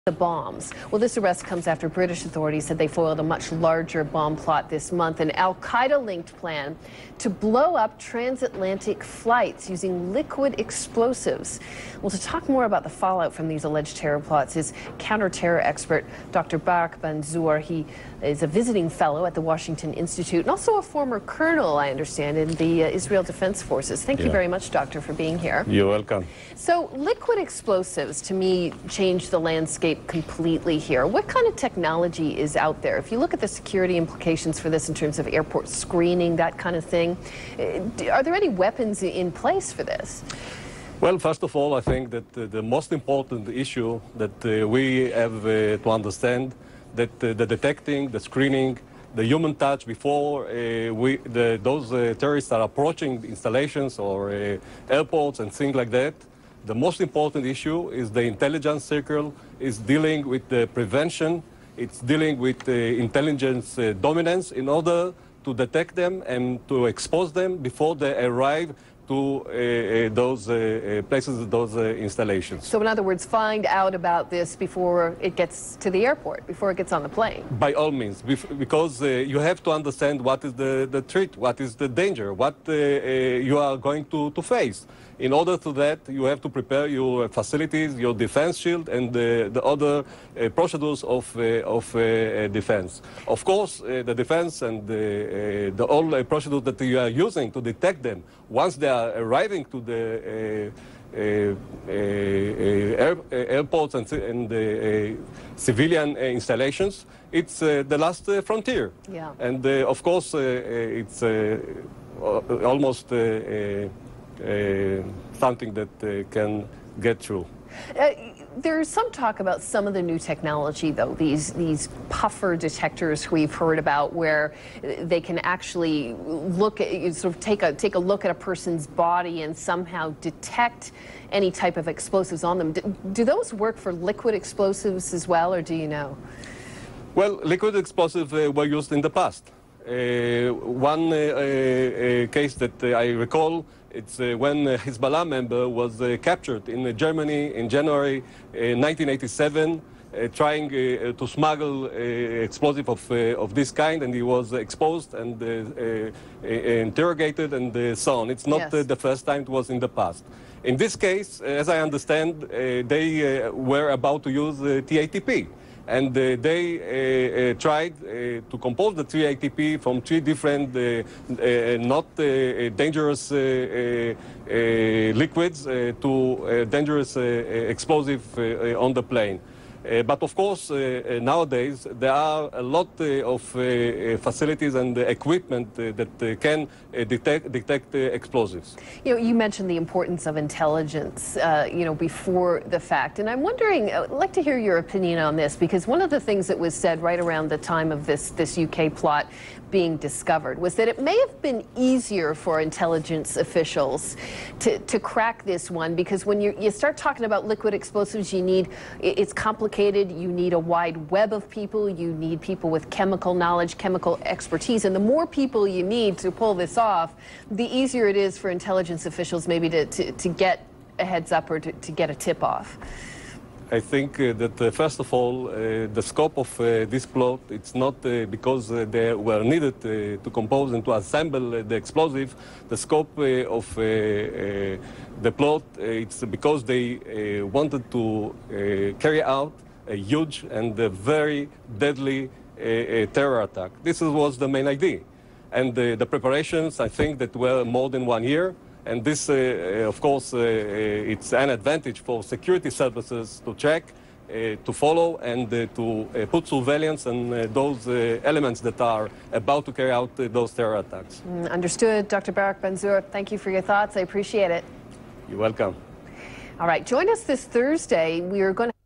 the bombs. Well, this arrest comes after British authorities said they foiled a much larger bomb plot this month, an Al-Qaeda-linked plan to blow up transatlantic flights using liquid explosives. Well, to talk more about the fallout from these alleged terror plots is counter-terror expert DR.Barak Ben Zur. He is a visiting fellow at the Washington Institute and also a former colonel, I understand, in the Israel Defense Forces. Thank you very much, Doctor, for being here. You're welcome. So liquid explosives, to me, change the landscape completely here. What kind of technology is out there? If you look at the security implications for this in terms of airport screening, that kind of thing, are there any weapons in place for this? Well, first of all, I think that the most important issue that we have to understand that the detecting, the screening, the human touch before those terrorists are approaching installations or airports and things like that. The most important issue is the intelligence circle is dealing with the prevention. It's dealing with the intelligence dominance in order to detect them and to expose them before they arrive to those places, those installations. So in other words, find out about this before it gets to the airport, before it gets on the plane? By all means, because you have to understand what is the threat, what is the danger, what you are going to face. In order to that, you have to prepare your facilities, your defense shield, and the other procedures of defense. Of course, the defense and the all procedures that you are using to detect them, once they are arriving to the airports and the civilian installations, it's the last frontier. Yeah. And of course, it's almost something that can get through. There's some talk about some of the new technology, though, these puffer detectors we've heard about, where they can actually look at, sort of take a look at a person's body and somehow detect any type of explosives on them. Do those work for liquid explosives as well, or do you know? Well, liquid explosives were used in the past. One case that I recall, it's when a I.S.A member was captured in Germany in January 1987, trying to smuggle explosive of this kind, and he was exposed and interrogated and so on. It's not the first time, it was in the past. In this case, as I understand, they were about to use TATP. And they tried to compose the 3-ATP from 3 different not dangerous liquids to dangerous explosive on the plane. But of course, nowadays, there are a lot of facilities and equipment that can detect explosives. You know, you mentioned the importance of intelligence, before the fact. And I'm wondering, I'd like to hear your opinion on this, because one of the things that was said right around the time of this UK plot being discovered was that it may have been easier for intelligence officials to crack this one, because when you start talking about liquid explosives, it's complicated, you need a wide web of people, you need people with chemical knowledge, chemical expertise, and the more people you need to pull this off, the easier it is for intelligence officials maybe to get a heads up or to get a tip off. I think that first of all, the scope of this plot, it's not because they were needed to compose and to assemble the explosive. The scope of the plot, it's because they wanted to carry out a huge and very deadly terror attack. This was the main idea. And the preparations, I think, that were more than 1 year. And this, of course, it's an advantage for security services to check, to follow, and to put surveillance on those elements that are about to carry out those terror attacks. Understood. DR.Barak Ben Zur, thank you for your thoughts. I appreciate it. You're welcome. All right, join us this Thursday. We are going to